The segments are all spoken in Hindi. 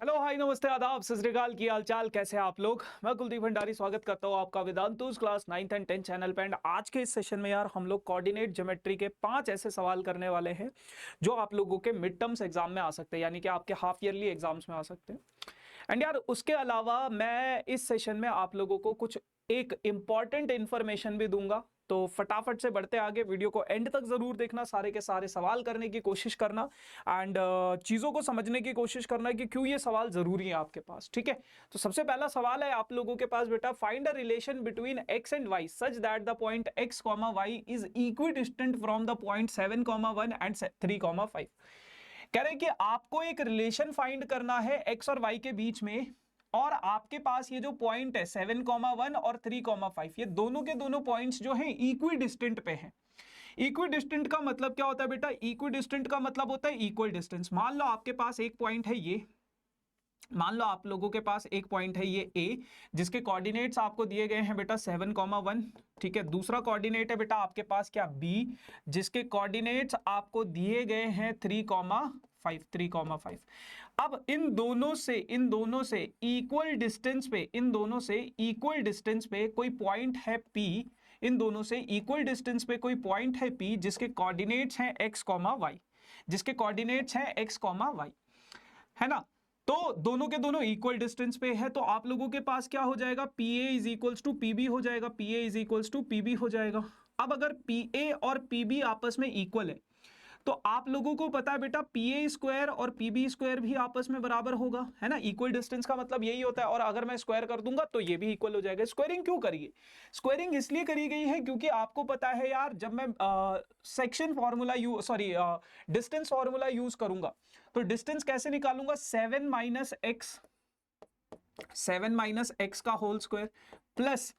हेलो हाय नमस्ते आदाब सत श्री अकाल, की हाल चाल, कैसे हैं आप लोग। मैं कुलदीप भंडारी स्वागत करता हूं आपका Vedantu's class 9th and 10th channel पे। एंड आज के इस सेशन में यार हम लोग कोऑर्डिनेट ज्योमेट्री के 5 ऐसे सवाल करने वाले हैं जो आप लोगों के मिड टर्म्स एग्जाम में आ सकते हैं, यानी कि आपके हाफ ईयरली एग्जाम्स में आ सकते हैं। एंड यार उसके अलावा मैं इस सेशन में आप लोगों को कुछ एक इंपॉर्टेंट इंफॉर्मेशन भी दूंगा, तो फटाफट से बढ़ते आगे। वीडियो को एंड तक जरूर देखना, सारे के सारे सवाल करने की कोशिश करना एंड चीजों को समझने की कोशिश करना कि क्यों ये सवाल जरूरी है आपके पास। ठीक है, तो सबसे पहला सवाल है आप लोगों के पास बेटा, find a relation between x and y such that the point x, y is equidistant from the point 7, 1 and 3, 5। कह रहे हैं कि आपको एक रिलेशन फाइंड करना है x और y के बीच में, और आपके पास ये जो पॉइंट है 7, 1 और 3, 5, ये दोनों के दोनों पॉइंट्स जो हैं इक्वी डिस्टेंट पे हैं। इक्वी डिस्टेंट का मतलब क्या होता है बेटा? इक्वी डिस्टेंट का मतलब होता है इक्वल डिस्टेंस। मान लो आपके पास एक पॉइंट है ये, मान लो आप लोगों के पास एक पॉइंट है ये A, जिसके कोऑर्डिनेट्स आपको दिए गए हैं बेटा 7, 1। ठीक है, दूसरा कोऑर्डिनेट है बेटा आपके पास क्या B, जिसके कोऑर्डिनेट्स आपको दिए गए हैं 3, 5। अब इन दोनों से इक्वल डिस्टेंस पे कोई पॉइंट है P, इन दोनों से इक्वल डिस्टेंस पे कोई पॉइंट है P जिसके कोऑर्डिनेट्स हैं x, y, है ना। तो दोनों के दोनों इक्वल डिस्टेंस पे है, तो आप लोगों के पास क्या हो जाएगा? PA is equals to PB हो जाएगा, PA is equals to PB हो जाएगा। अब अगर PA और PB आपस में इक्वल है तो आप लोगों को पता है बेटा PA स्क्वायर और PB स्क्वायर भी आपस में बराबर होगा, है ना। इक्वल डिस्टेंस का मतलब यही होता है, और अगर मैं स्क्वायर कर दूंगा तो ये भी इक्वल हो जाएगा। स्क्वायरिंग क्यों करिए? स्क्वायरिंग इसलिए करी गई है क्योंकि आपको पता है यार, जब मैं section formula distance formula use करूंगा तो डिस्टेंस कैसे निकालूंगा? 7 माइनस एक्स का whole square plus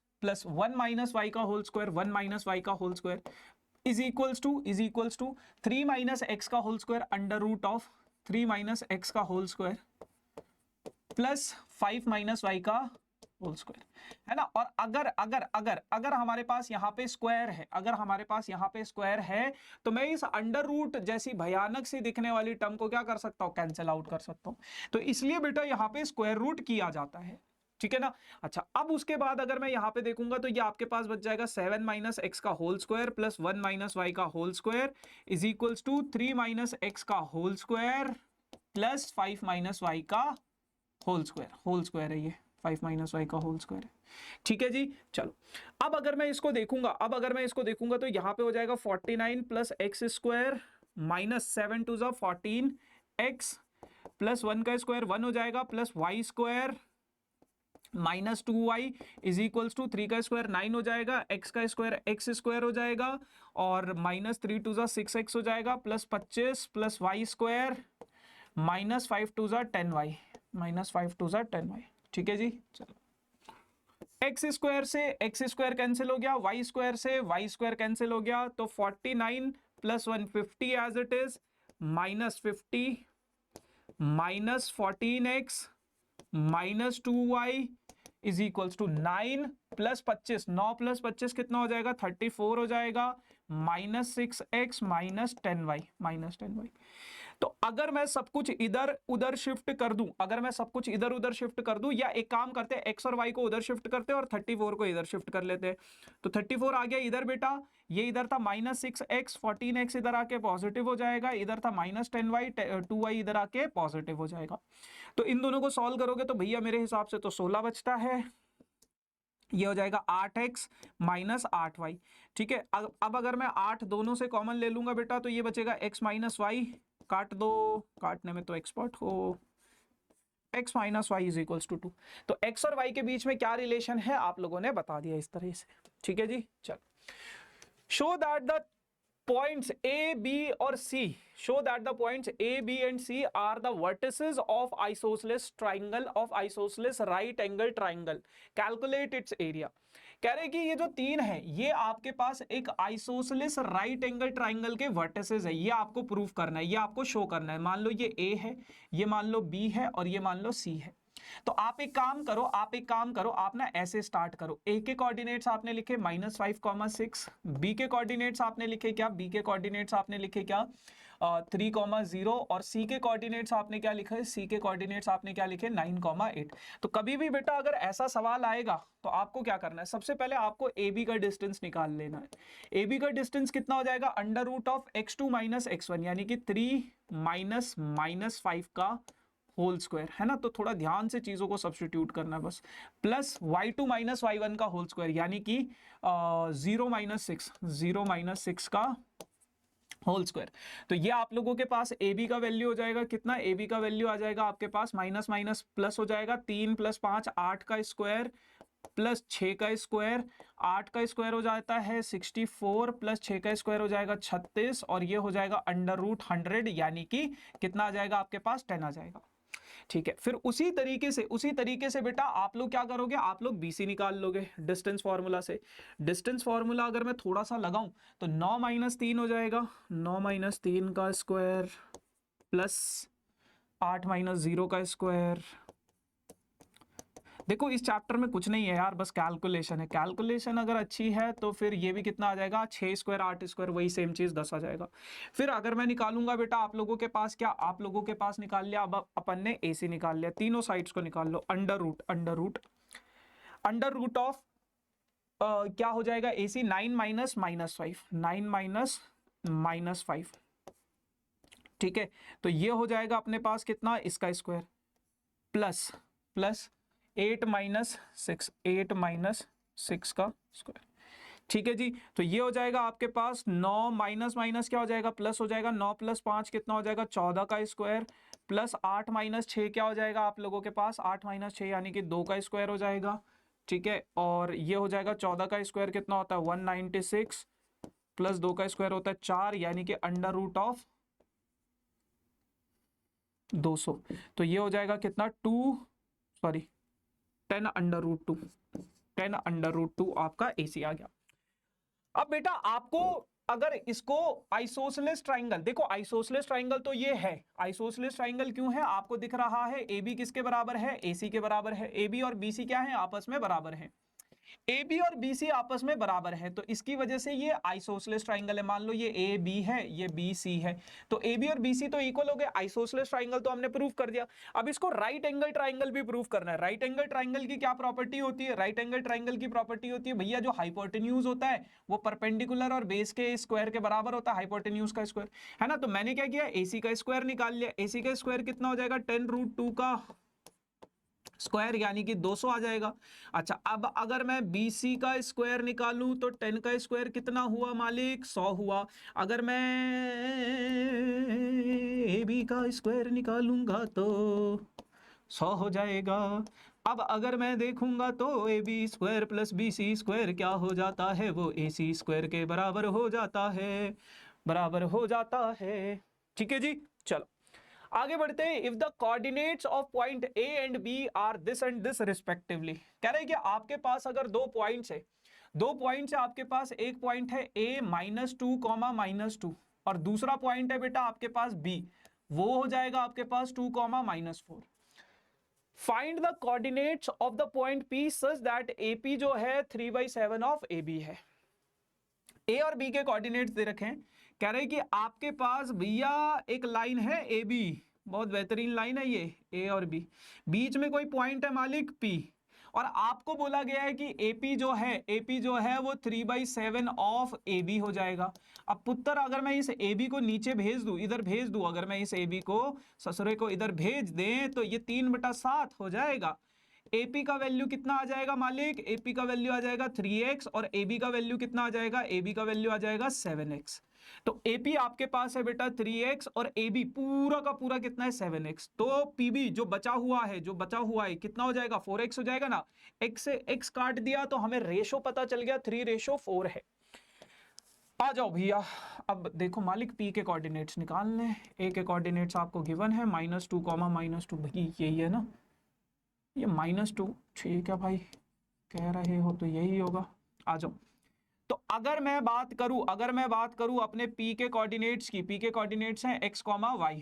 1 minus Y का whole square, is equals to 3 minus X का whole square under root of 3 minus X का whole square plus 5 minus Y का होल स्क्वायर, है ना। और अगर हमारे पास यहाँ पे स्क्वायर है, तो मैं इस अंडर रूट जैसी भयानक सी दिखने वाली टर्म को क्या कर सकता हूँ? कैंसिल आउट कर सकता हूँ। तो इसलिए बेटा यहाँ पे स्क्वायर रूट किया जाता है, ठीक है ना। अच्छा, अब उसके बाद अगर मैं यहां पे देखूंगा तो ये आपके पास बच जाएगा 7 माइनस एक्स का whole square plus 1 minus Y का whole square is equals to 3 minus X का whole square plus 5 minus Y का होल स्क्वायर है ये 5 माइनस वाई का होल स्क्वायर है। ठीक है जी, चलो अब अगर मैं इसको देखूंगा तो यहां पे हो जाएगा 49 plus x square minus 7 two 14 x plus 1 का स्क्वायर 1 हो जाएगा plus y square minus 2y is equals to 3 का स्क्वायर 9 हो जाएगा, x का स्क्वायर x स्क्वायर हो जाएगा और माइनस 3 टू 6x हो जाएगा plus 25 plus y square minus 5 two 10y। ठीक है जी, चलो x स्क्वायर से x स्क्वायर कैंसिल हो गया, y स्क्वायर से y स्क्वायर कैंसिल हो गया, तो 49 plus 150 as it is minus 50 minus 14x minus 2y is equals to 9 plus 25, 9 plus 25 कितना हो जाएगा? 34 हो जाएगा माइनस 6x माइनस 10y। तो अगर मैं सब कुछ इधर उधर शिफ्ट कर दूं, या एक काम करते हैं x और y को उधर शिफ्ट करते हैं और 34 को इधर शिफ्ट कर लेते हैं, तो 34 आ गया इधर बेटा, ये इधर था माइनस 6x, 14x इधर आके पॉजिटिव हो जाएगा, इधर था माइनस 10y, 2y इधर आके पॉजिटिव हो जाएगा। तो इन दोनों को सॉल्व करोगे तो भैया मेरे हिसाब से तो 16 बचता है, ये हो जाएगा 8x माइनस 8y। ठीक है, अब अगर मैं 8 दोनों से कॉमन ले लूंगा बेटा तो ये बचेगा x माइनस वाई, काट दो, काटने में तो एक्सपर्ट हो, x minus y is equals to 2। तो x और y के बीच में क्या रिलेशन है आप लोगों ने बता दिया इस तरह से। ठीक है जी, चलो show that the points A, B और C, show that the points A, B and C are the vertices of isosceles right angle triangle. Calculate its area. कह रहे कि ये जो तीन है ये आपके पास एक आइसोसेलेस राइट एंगल ट्राइंगल के वर्टिसेस है, ये आपको प्रूव करना है, ये आपको शो करना है। मान लो ये A है, ये मान लो B है और ये मान लो C है। तो आप एक काम करो, आप ना ऐसे स्टार्ट करो। ए के कोऑर्डिनेट्स आपने लिखे -5, 6, बी के कोऑर्डिनेट्स आपने लिखे क्या? 3,0 और सी के कोऑर्डिनेट्स आपने क्या लिखा है, सी के कोऑर्डिनेट्स आपने क्या लिखे 9,8। तो कभी भी बेटा अगर ऐसा सवाल आएगा तो आपको क्या करना है, सबसे पहले आपको ए बी का डिस्टेंस निकाल लेना है। ए बी का डिस्टेंस कितना हो जाएगा, under root of x2 minus x1 यानी कि 3 माइनस -5 का होल स्क्वायर, है ना। तो थोड़ा ध्यान से चीजों को सब्स्टिट्यूट करना है बस, प्लस y2 माइनस y1 का होल स्क्वायर यानी कि 0 माइनस 6 का होल स्क्वायर। तो ये आप लोगों के पास ए बी का वैल्यू हो जाएगा कितना, ए बी का वैल्यू आ जाएगा आपके पास माइनस माइनस प्लस हो जाएगा, 3 + 5 8 का स्क्वायर प्लस 6 का स्क्वायर, 8 का स्क्वायर हो जाता है 64 प्लस 6 का स्क्वायर हो जाएगा 36 और ये हो जाएगा अंडर रूट 100 यानी कि कितना आ जाएगा आपके पास 10 आ जाएगा। ठीक है, फिर उसी तरीके से बेटा आप लोग क्या करोगे, आप लोग BC निकाल लोगे डिस्टेंस फार्मूला से। डिस्टेंस फार्मूला अगर मैं थोड़ा सा लगाऊं तो 9 - 3 हो जाएगा, 9 - 3 का स्क्वायर प्लस 8 - 0 का स्क्वायर। देखो इस चैप्टर में कुछ नहीं है यार, बस कैलकुलेशन है। कैलकुलेशन अगर अच्छी है तो फिर ये भी कितना आ जाएगा, 6 स्क्वायर 8 स्क्वायर वही सेम चीज 10 आ जाएगा। फिर अगर मैं निकालूंगा बेटा आप लोगों के पास क्या, आप लोगों के पास निकाल लिया, अब अपन ने AC निकाल लिया, तीनों साइड्स को निकाल लो। अंडर रूट ऑफ क्या हो जाएगा AC 9 - -5, 9 - -5। ठीक है, तो ये हो जाएगा अपने पास कितना, इसका स्क्वायर प्लस 8 - 6 का स्क्वायर। ठीक है जी, तो ये हो जाएगा आपके पास 9 माइनस माइनस क्या हो जाएगा, प्लस हो जाएगा, 9 + 5 कितना हो जाएगा 14 का स्क्वायर प्लस 8 - 6 क्या हो जाएगा आप लोगों के पास, 8 - 6 यानी कि 2 का स्क्वायर हो जाएगा। ठीक है, और ये हो जाएगा 14 का स्क्वायर कितना होता है 196 प्लस 2 का स्क्वायर होता है 4 यानी कि अंडर रूट ऑफ 200। तो ये हो जाएगा कितना 10 अंडर रूट 2 आपका AC आ गया। अब बेटा आपको अगर इसको आइसोसेलेस ट्राइंगल, देखो आइसोसेलेस ट्राइंगल तो ये है, आइसोसेलेस ट्राइंगल क्यों है, आपको दिख रहा है AB किसके बराबर है, AC के बराबर है। AB और BC क्या है, आपस में बराबर है। AB और BC आपस में बराबर है तो इसकी वजह से ये आइसोसेलेस ट्राइंगल है। मान लो ये AB है, ये BC है, तो AB और BC तो इक्वल हो गए, आइसोसेलेस ट्राइंगल तो हमने प्रूव कर दिया। अब इसको राइट एंगल ट्राइंगल भी प्रूव करना है। राइट एंगल ट्राइंगल की क्या प्रॉपर्टी होती है, राइट एंगल ट्राइंगल की प्रॉपर्टी होती है भैया, जो हाइपोटेन्यूज होता है वो परपेंडिकुलर और बेस के स्क्वायर के बराबर होता है, हाइपोटेन्यूज का स्क्वायर, है ना। तो मैंने क्या किया, AC का स्क्वायर निकाल लिया। AC का स्क्वायर कितना हो जाएगा 10√2 का स्क्वायर यानी कि 200 आ जाएगा। अच्छा, अब अगर मैं BC का स्क्वायर निकालूं तो 10 का स्क्वायर कितना हुआ मालिक, 100 हुआ। अगर मैं AB का स्क्वायर निकालूंगा तो 100 हो जाएगा। अब अगर मैं देखूंगा तो AB square plus BC square क्या हो जाता है, वो AC स्क्वायर के बराबर हो जाता है, बराबर हो जाता है। ठीक है जी, चलो आगे बढ़ते हैं। If the coordinates of point A and B are this and this respectively, कह रहे हैं कि आपके पास अगर दो पॉइंट्स है आपके पास, एक पॉइंट है A -2, -2 और दूसरा पॉइंट है बेटा आपके पास B, वो हो जाएगा आपके पास 2, -4। Find the coordinates of the point P such that AP जो है 3/7 ऑफ AB है। A और B के कोऑर्डिनेट्स दे रखे हैं, कह रहे हैं कि आपके पास भैया एक लाइन है AB, बहुत बेहतरीन लाइन है ये A और B, बीच में कोई पॉइंट है मालिक P, और आपको बोला गया है कि AP जो है वो 3/7 ऑफ AB हो जाएगा। अब पुत्र अगर मैं इस AB को नीचे भेज दूं, इधर भेज दूं, अगर मैं इस AB को ससुरे को इधर भेज दें तो ये 3/7 हो जाएगा। AP का वैल्यू कितना आ जाएगा मालिक, AP का वैल्यू आ जाएगा 3x और AB का वैल्यू कितना आ जाएगा, AB का वैल्यू आ जाएगा 7x। तो AP आपके पास है बेटा 3x और AB पूरा का पूरा कितना है 7x। तो PB जो बचा हुआ है कितना हो जाएगा 4x हो जाएगा ना। x से x काट दिया तो हमें रेशो पता चल गया 3:4 है। आ जाओ भैया, अब देखो मालिक P के कोऑर्डिनेट्स निकालने। A के कोऑर्डिनेट्स आपको गिवन है -2, -2, भाई यही है ना, ये -2, ठीक है भाई, कह रहे हो तो यही होगा। आ जाओ, तो अगर मैं बात करूं अपने P के कोऑर्डिनेट्स की, P के कोऑर्डिनेट्स हैं x, y,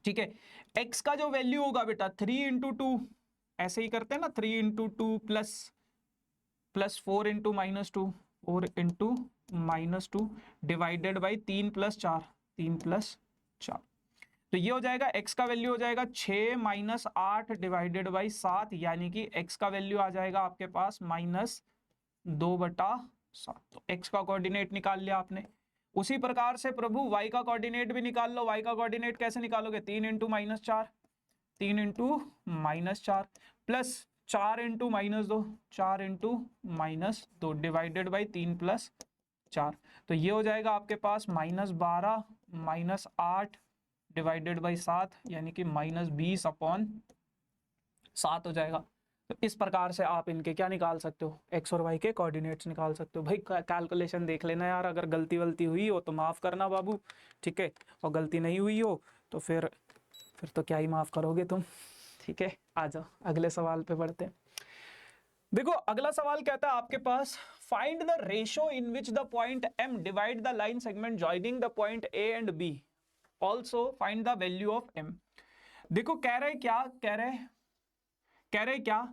ठीक है। x का जो वैल्यू होगा बेटा 3 × 2, ऐसे ही करते हैं ना, 3 × 2 प्लस 4 × -2, 4 × -2 डिवाइडेड बाई 3 + 4, 3 + 4। तो ये हो जाएगा x का वैल्यू हो जाएगा 6 - 8 डिवाइडेड बाई 7, यानी कि x का वैल्यू आ जाएगा आपके पास -2/7। तो x का कोऑर्डिनेट निकाल लिया आपने। उसी प्रकार से प्रभु y का कोऑर्डिनेट भी निकाल लो। y का कोऑर्डिनेट कैसे निकालोगे? 3 × -4, 3 × -4 प्लस 4 × -2, 4 × -2 डिवाइडेड बाई 3 + 4। तो ये हो जाएगा आपके पास -12 - 8 डिवाइडेड बाई 7, यानी कि -20/7 हो जाएगा। तो इस प्रकार से आप इनके क्या निकाल सकते हो? x और y के कोऑर्डिनेट्स निकाल सकते हो। भाई कैलकुलेशन देख लेना यार, अगर गलती वलती हुई हो तो माफ़ करना बाबू, ठीक है, और गलती नहीं हुई हो तो फिर तो क्या ही माफ़ करोगे तुम, ठीक है। आ जाओ अगले सवाल पे बढ़ते हैं। देखो अगला सवाल कहता है आपके पास, find the ratio in which the point m divide the line segment joining the point a and b, also find the value of m। देखो कह रहे क्या,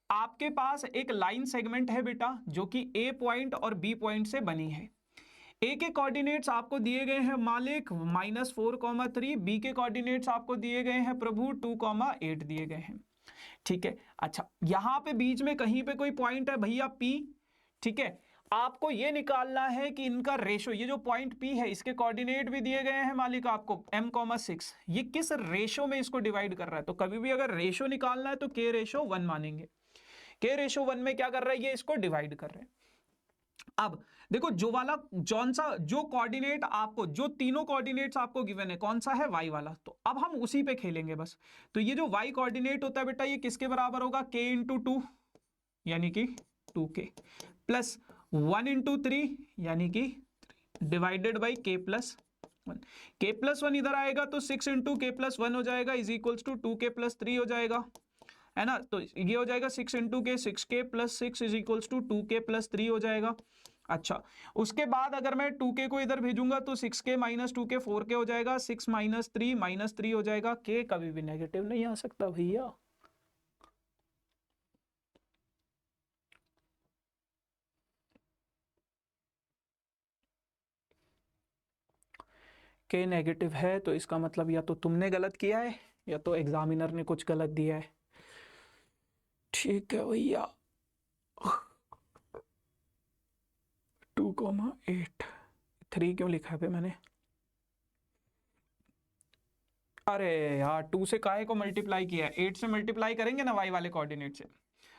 आपके पास एक लाइन सेगमेंट है बेटा जो कि a पॉइंट और b पॉइंट से बनी है। a के कोऑर्डिनेट्स आपको दिए गए हैं मालिक -4,3, b के कोऑर्डिनेट्स आपको दिए गए हैं प्रभु 2,8 दिए गए हैं, ठीक है। अच्छा यहां पे बीच में कहीं पे कोई पॉइंट है भैया P, ठीक है। आपको ये निकालना है कि इनका रेशो, ये जो पॉइंट P है इसके कोऑर्डिनेट भी दिए गए हैं मालिक आपको m,6, ये किस रेशो में इसको डिवाइड कर रहा है। तो कभी भी अगर रेशो निकालना है तो k/1 मानेंगे। k/1 में क्या कर रहा है, ये इसको डिवाइड कर रहे हैं। अब देखो जो कोऑर्डिनेट आपको, जो तीनों कोऑर्डिनेट्स आपको गिवन है, कौन सा है? y वाला। तो अब हम उसी पे खेलेंगे बस। तो ये जो y कोऑर्डिनेट होता है बेटा, ये किसके बराबर होगा? k × 2, यानी कि 2k, प्लस 1 × 3, यानी कि डिवाइडेड बाई k + 1। k + 1 इधर आएगा तो 6 × k + 1 हो जाएगा, इज इक्वल्स टू 2k + 3 हो जाएगा, है ना। तो ये हो जाएगा 6 × k, 6k + 6 is equals to 2k + 3 हो जाएगा। अच्छा उसके बाद अगर मैं 2k को इधर भेजूंगा तो 6k - 2k 4k हो जाएगा, 6 - 3 -3 हो जाएगा। k कभी भी नेगेटिव नहीं आ सकता भैया। k नेगेटिव है तो इसका मतलब या तो तुमने गलत किया है या तो एग्जामिनर ने कुछ गलत दिया है, ठीक है भैया। 2,8, 3 क्यों लिखा है पे मैंने? अरे यार 2 से काहे को मल्टीप्लाई किया है? 8 से मल्टीप्लाई करेंगे ना y वाले कोऑर्डिनेट से।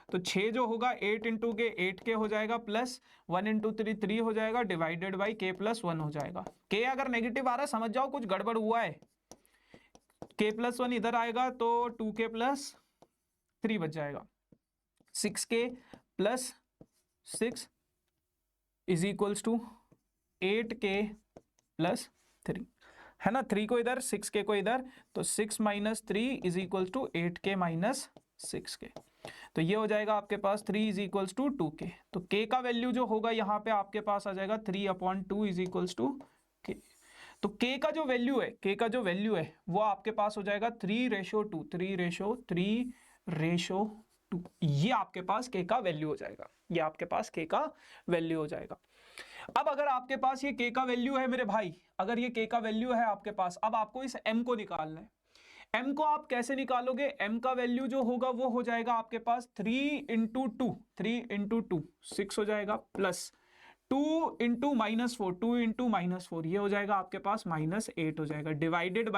तो 6 जो होगा 8 × k 8k हो जाएगा, प्लस 1 × 3 3 हो जाएगा, डिवाइडेड बाई k + 1 हो जाएगा। k अगर नेगेटिव आ रहा है समझ जाओ कुछ गड़बड़ हुआ है। k + 1 इधर आएगा तो 2k + 3 बच जाएगा, 6k + 6 is equals to 8k + 3, है ना। 3 को इधर, 6k को इधर, तो 6 - 3 is equals to 8k - 6k। तो ये हो जाएगा आपके पास 3 इज इक्वल्स टू 2k। तो k का वैल्यू जो होगा यहाँ पे आपके पास आ जाएगा 3/2 इज इक्वल्स टू k। तो k का जो वैल्यू है वो आपके पास हो जाएगा 3/2, 3/2। ये आपके पास k का वैल्यू हो जाएगा, ये आपके पास k का वैल्यू हो जाएगा। अब अगर आपके पास ये k का वैल्यू है मेरे भाई, अगर ये k का वैल्यू है आपके पास, अब आपको इस m को निकालना है। m को आप कैसे निकालोगे? m का वैल्यू जो होगा वो हो जाएगा आपके पास 3 × 2 6 हो जाएगा, प्लस 2 × -4 2 × -4 ये हो जाएगा आपके पास -8 हो जाएगा, डिवाइडेड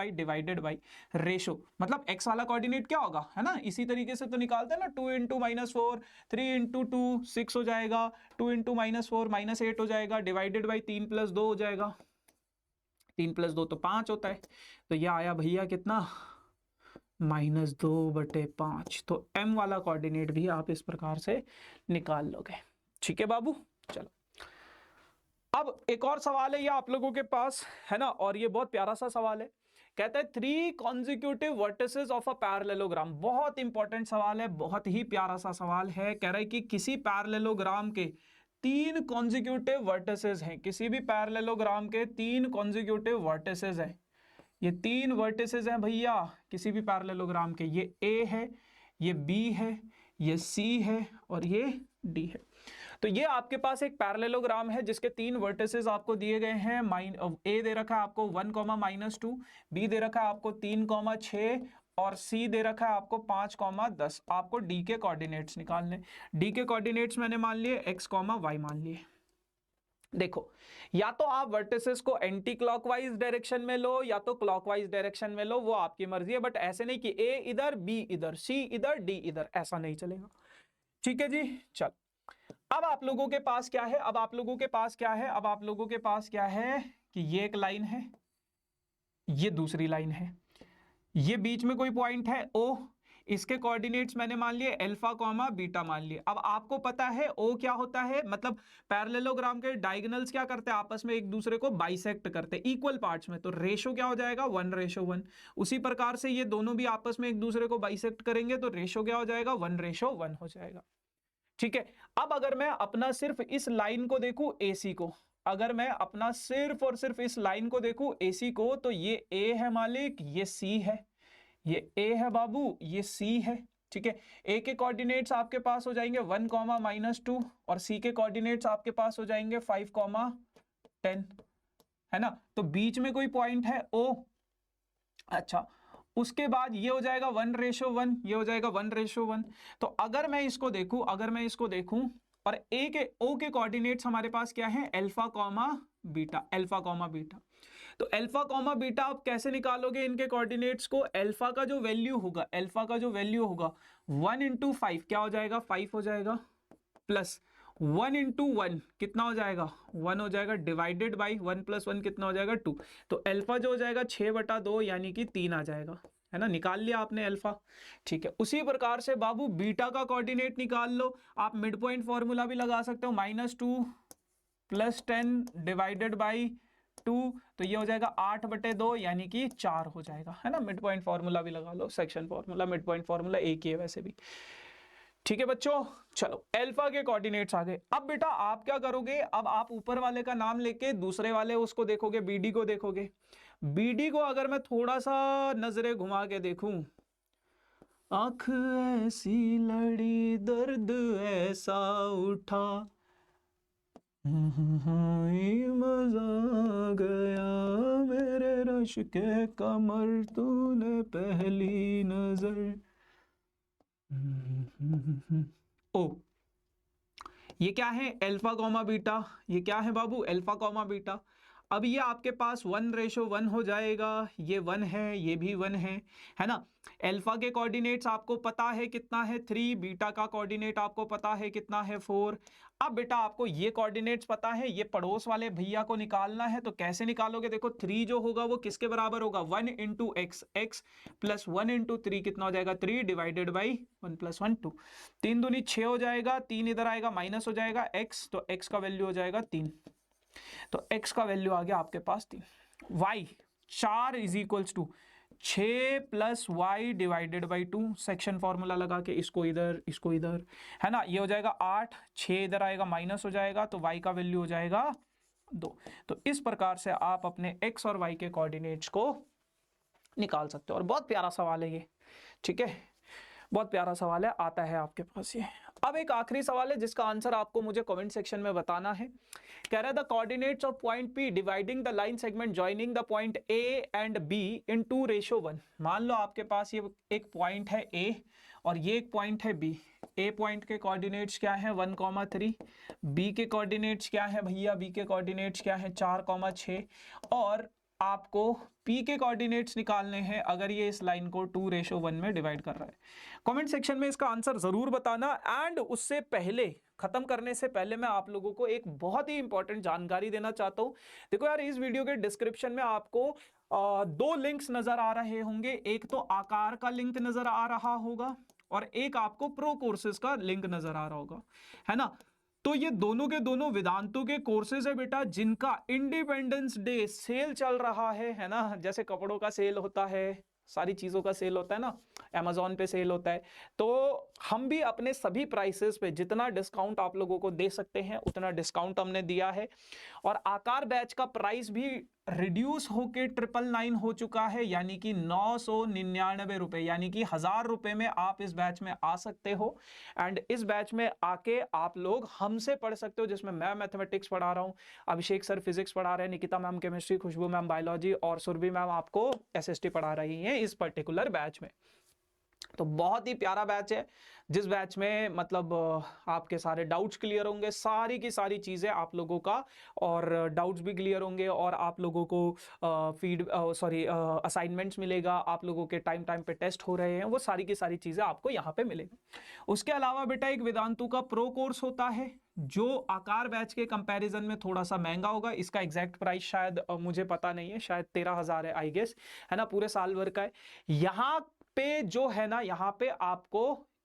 बाई रेशो, मतलब x वाला कोऑर्डिनेट क्या होगा, है ना। इसी तरीके से तो निकालते हैं ना, 2 × -4 3 × 2 6 हो जाएगा, 2 × -4 -8 हो जाएगा, डिवाइडेड बाई 3 + 2 हो जाएगा, 3 + 2 तो 5 होता है। तो यह आया भैया कितना? -2/5। तो m वाला कोऑर्डिनेट भी आप इस प्रकार से निकाल लोगे, ठीक है बाबू। चलो अब एक और सवाल है ये आप लोगों के पास, है ना, और ये बहुत प्यारा सा सवाल है। कहता है 3 consecutive vertices of a parallelogram. बहुत इंपॉर्टेंट सवाल है, बहुत ही प्यारा सा सवाल है। कह रहा है कि किसी पैरेललोग्राम के 3 कॉन्जिक्यूटिव वर्टिसेस हैं, किसी भी पैरेललोग्राम के 3 कॉन्जिक्यूटिव वर्टिसेस हैं। ये 3 वर्टिसेस हैं भैया किसी भी पैरेललोग्राम के, ये A है, ये B है, ये C है और ये D है। तो ये आपके पास एक पैरेललोग्राम है जिसके 3 वर्टिसेस आपको दिए गए हैं। ए दे रखा है आपको 1,-2, बी दे रखा है आपको 3,6 और सी दे रखा है आपको 5,10। आपको डी के कोऑर्डिनेट्स निकालने। डी के कोऑर्डिनेट्स मैंने मान लिए x, y मान लिए। देखो, या तो आप वर्टिसेस को एंटी क्लॉकवाइज डायरेक्शन में लो या तो क्लॉकवाइज डायरेक्शन में लो, वो आपकी मर्जी है, बट ऐसे नहीं कि ए इधर, बी इधर, सी इधर, डी इधर, ऐसा नहीं चलेगा। ठीक है जी, चल। अब आप लोगों के पास क्या है, अब आप लोगों के पास क्या है, अब आप लोगों के पास क्या है कि ये एक लाइन है, ये दूसरी लाइन है, ये बीच में कोई पॉइंट है ओ, इसके कोऑर्डिनेट्स मैंने मान लिए अल्फा कॉमा बीटा मान लिए। अब आपको पता है ओ क्या होता है, मतलब पैरेललोग्राम के डायगोनल्स क्या करते हैं, आपस में एक दूसरे को बाइसेक्ट करते हैं इक्वल पार्ट्स में, तो रेशो क्या हो जाएगा 1:1। उसी प्रकार से ये दोनों भी आपस में एक दूसरे को बाइसेक्ट करेंगे तो रेशो क्या हो जाएगा 1:1 हो जाएगा। ठीक है, अब अगर मैं अपना सिर्फ इस लाइन को देखूं AC को, अगर मैं अपना सिर्फ और सिर्फ इस लाइन को देखूं AC को, तो ये A है मालिक, ये C है, ये A है बाबू, ये C है। ठीक है, A के कोऑर्डिनेट्स आपके पास हो जाएंगे 1,-2 और C के कोऑर्डिनेट्स आपके पास हो जाएंगे 5,10, है ना। तो बीच में कोई पॉइंट है O। अच्छा, उसके बाद ये हो जाएगा 1:1, ये हो जाएगा 1:1। तो अगर मैं इसको देखूं, अगर मैं इसको देखूं और O के कोऑर्डिनेट्स हमारे पास क्या है, alpha comma beta, alpha comma beta. तो अल्फा कॉमा बीटा आप कैसे निकालोगे इनके कोऑर्डिनेट्स को, अल्फा का जो वैल्यू होगा, अल्फा का जो वैल्यू होगा 1 × 5 क्या हो जाएगा, 5 हो जाएगा, प्लस 1 × 1 कितना हो जाएगा 1 हो जाएगा, डिवाइडेड बाई 1 + 1 कितना हो जाएगा 2। तो अल्फा जो हो जाएगा 6/2 यानी कि 3 आ जाएगा, है ना, निकाल लिया आपने अल्फा। ठीक है, उसी प्रकार से बाबू बीटा का कोऑर्डिनेट निकाल लो। आप मिड पॉइंट फॉर्मूला भी लगा सकते हो, -2 + 10 डिवाइडेड बाई 2, तो ये हो जाएगा 8/2 यानी कि 4 हो जाएगा, है ना। मिड पॉइंट फॉर्मूला भी लगा लो, section formula, mid point formula एक ही है वैसे भी। ठीक है बच्चों, चलो अल्फा के कोऑर्डिनेट्स आ गए। अब बेटा आप क्या करोगे, अब आप ऊपर वाले का नाम लेके दूसरे वाले उसको देखोगे, BD को देखोगे। BD को अगर मैं थोड़ा सा नजरें घुमा के देखूं, आंख ऐसी लड़ी दर्द ऐसा उठा, मजा गया मेरे रश के कमर तूने पहली नजर। ओ, ये क्या है अल्फा कॉमा बीटा, ये क्या है बाबू अल्फा कॉमा बीटा। अब ये आपके पास 1:1 हो जाएगा, ये 1 है, ये भी 1 है ना। अल्फा के कोऑर्डिनेट्स आपको पता है कितना है 3, बीटा का कोऑर्डिनेट आपको पता है कितना है 4। अब बेटा आपको ये कोऑर्डिनेट्स पता है, ये पड़ोस वाले भैया को निकालना है, तो कैसे निकालोगे, देखो 3 जो होगा वो किसके बराबर होगा 1 × x, x + 1 × 3 कितना हो जाएगा 3 डिवाइडेड बाई 1 + 1 2, 3 दूनी 6 हो जाएगा, 3 इधर आएगा माइनस हो जाएगा x, तो x का वैल्यू हो जाएगा 3, तो x का वैल्यू आ गया आपके पास 3। y 4 = 6 + y divided by 2, section formula लगा के इसको इधर, है ना, ये हो जाएगा 8, 6 इधर आएगा माइनस हो जाएगा, तो y का वैल्यू हो जाएगा 2। तो इस प्रकार से आप अपने x और y के कोऑर्डिनेट्स को निकाल सकते हो, और बहुत प्यारा सवाल है ये। ठीक है, बहुत प्यारा सवाल है, आता है आपके पास ये। अब एक आखिरी सवाल है जिसका आंसर आपको मुझे कमेंट सेक्शन में बताना है। कह रहा है the coordinates of point P dividing the line segment joining the point A and B इन 2:1। मान लो आपके पास ये एक पॉइंट है A और ये एक पॉइंट है B। A पॉइंट के कोऑर्डिनेट्स क्या है 1,3, B के कोऑर्डिनेट्स क्या है भैया, B के कोऑर्डिनेट्स क्या है 4,6, और आपको P के कोऑर्डिनेट्स निकालने हैं अगर ये इस लाइन को 2:1 में डिवाइड कर रहा है। कमेंट सेक्शन में इसका आंसर जरूर बताना। एंड उससे पहले, खत्म करने से पहले, मैं आप लोगों को एक बहुत ही इंपॉर्टेंट जानकारी देना चाहता हूं। देखो यार, इस वीडियो के डिस्क्रिप्शन में आपको 2 लिंक्स नजर आ रहे होंगे, एक तो आकार का लिंक नजर आ रहा होगा और एक आपको प्रो कोर्सेज का लिंक नजर आ रहा होगा, है ना। तो ये दोनों के दोनों वेदांतों के कोर्सेज है बेटा, जिनका इंडिपेंडेंस डे सेल चल रहा है ना। जैसे कपड़ों का सेल होता है, सारी चीजों का सेल होता है ना, Amazon पे सेल होता है, तो हम भी अपने सभी प्राइसेस पे जितना डिस्काउंट आप लोगों को दे सकते हैं उतना डिस्काउंट हमने दिया है। और आकार बैच का प्राइस भी रिड्यूस होके 999 हो चुका है, यानी कि 999 रुपए, यानी कि 1000 रुपए में आप इस बैच में आ सकते हो। एंड इस बैच में आके आप लोग हमसे पढ़ सकते हो, जिसमें मैं मैथमेटिक्स पढ़ा रहा हूँ, अभिषेक सर फिजिक्स पढ़ा रहे हैं, निकिता मैम केमिस्ट्री, खुशबू मैम बायोलॉजी और सुरभि मैम आपको एसएसटी पढ़ा रही हैं इस पर्टिकुलर बैच में। तो बहुत ही प्यारा बैच है, जिस बैच में मतलब आपके सारे डाउट्स क्लियर होंगे, सारी की सारी चीज़ें आप लोगों का, और डाउट्स भी क्लियर होंगे, और आप लोगों को असाइनमेंट्स मिलेगा, आप लोगों के टाइम टाइम पे टेस्ट हो रहे हैं, वो सारी की सारी चीज़ें आपको यहाँ पे मिलेगी। उसके अलावा बेटा एक वेदांतु का प्रो कोर्स होता है, जो आकार बैच के कंपैरिजन में थोड़ा सा महंगा होगा। इसका एग्जैक्ट प्राइस शायद मुझे पता नहीं है, शायद 13,000 है आई गेस, है ना, पूरे साल भर का है। यहाँ पे जो है ना, यहाँ पे आपको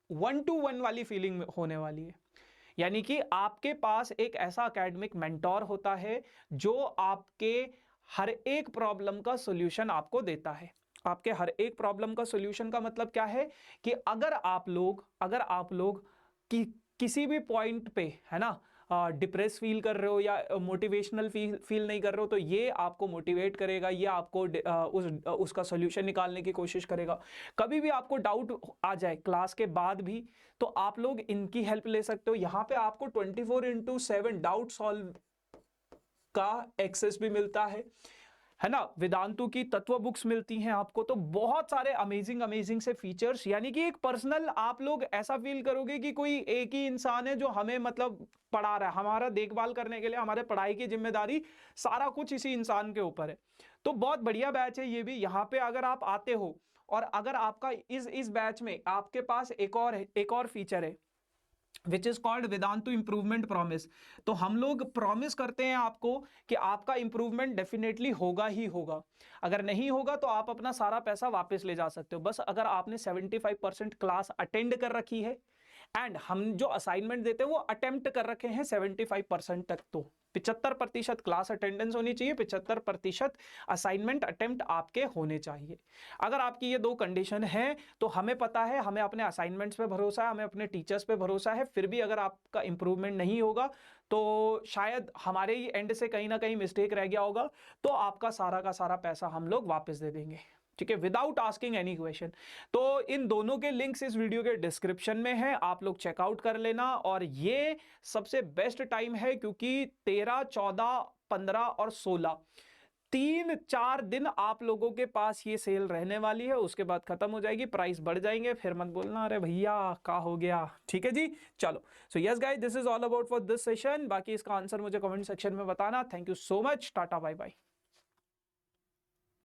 1-to-1 वाली फीलिंग होने वाली है, यानी कि आपके पास एक ऐसा एकेडमिक मेंटोर होता है जो आपके हर एक प्रॉब्लम का सॉल्यूशन आपको देता है। आपके हर एक प्रॉब्लम का सॉल्यूशन का मतलब क्या है कि अगर आप लोग किसी भी पॉइंट पे, है ना, डिप्रेस फील कर रहे हो या मोटिवेशनल फील नहीं कर रहे हो, तो ये आपको मोटिवेट करेगा, ये आपको उसका सोल्यूशन निकालने की कोशिश करेगा। कभी भी आपको डाउट आ जाए क्लास के बाद भी, तो आप लोग इनकी हेल्प ले सकते हो। यहाँ पे आपको 24/7 डाउट सॉल्व का एक्सेस भी मिलता है ना। वेदांतु की तत्व बुक्स मिलती हैं आपको, तो बहुत सारे अमेजिंग से फीचर्स, यानी कि एक पर्सनल, आप लोग ऐसा फील करोगे कि कोई एक ही इंसान है जो हमें मतलब पढ़ा रहा है, हमारा देखभाल करने के लिए, हमारे पढ़ाई की जिम्मेदारी सारा कुछ इसी इंसान के ऊपर है। तो बहुत बढ़िया बैच है ये भी। यहाँ पे अगर आप आते हो और अगर आपका इस बैच में आपके पास एक और फीचर है which is called Vedantu improvement promise. तो हम लोग प्रॉमिस करते हैं आपको कि आपका इंप्रूवमेंट डेफिनेटली होगा ही होगा। अगर नहीं होगा तो आप अपना सारा पैसा वापस ले जा सकते हो, बस अगर आपने 75% क्लास अटेंड कर रखी है, एंड हम जो असाइनमेंट देते हैं वो अटेम्प्ट कर रखे हैं 75% तक। तो 75% क्लास अटेंडेंस होनी चाहिए, 75% असाइनमेंट अटेम्प्ट आपके होने चाहिए। अगर आपकी ये दो कंडीशन है, तो हमें पता है, हमें अपने असाइनमेंट्स पे भरोसा है, हमें अपने टीचर्स पे भरोसा है, फिर भी अगर आपका इंप्रूवमेंट नहीं होगा तो शायद हमारे ही एंड से कहीं ना कहीं मिस्टेक रह गया होगा, तो आपका सारा का सारा पैसा हम लोग वापस दे देंगे, ठीक है, विदाउट आस्किंग एनी क्वेश्चन। तो इन दोनों के लिंक्स इस वीडियो के डिस्क्रिप्शन में है, आप लोग चेकआउट कर लेना। और ये सबसे बेस्ट टाइम है, क्योंकि 13, 14, 15 और 16 3-4 दिन आप लोगों के पास ये सेल रहने वाली है। उसके बाद खत्म हो जाएगी, प्राइस बढ़ जाएंगे, फिर मत बोलना अरे भैया क्या हो गया, ठीक है जी। चलो, so yes guys, this is all about for this session. बाकी इसका आंसर मुझे कमेंट सेक्शन में बताना। Thank you so much, tata bye bye.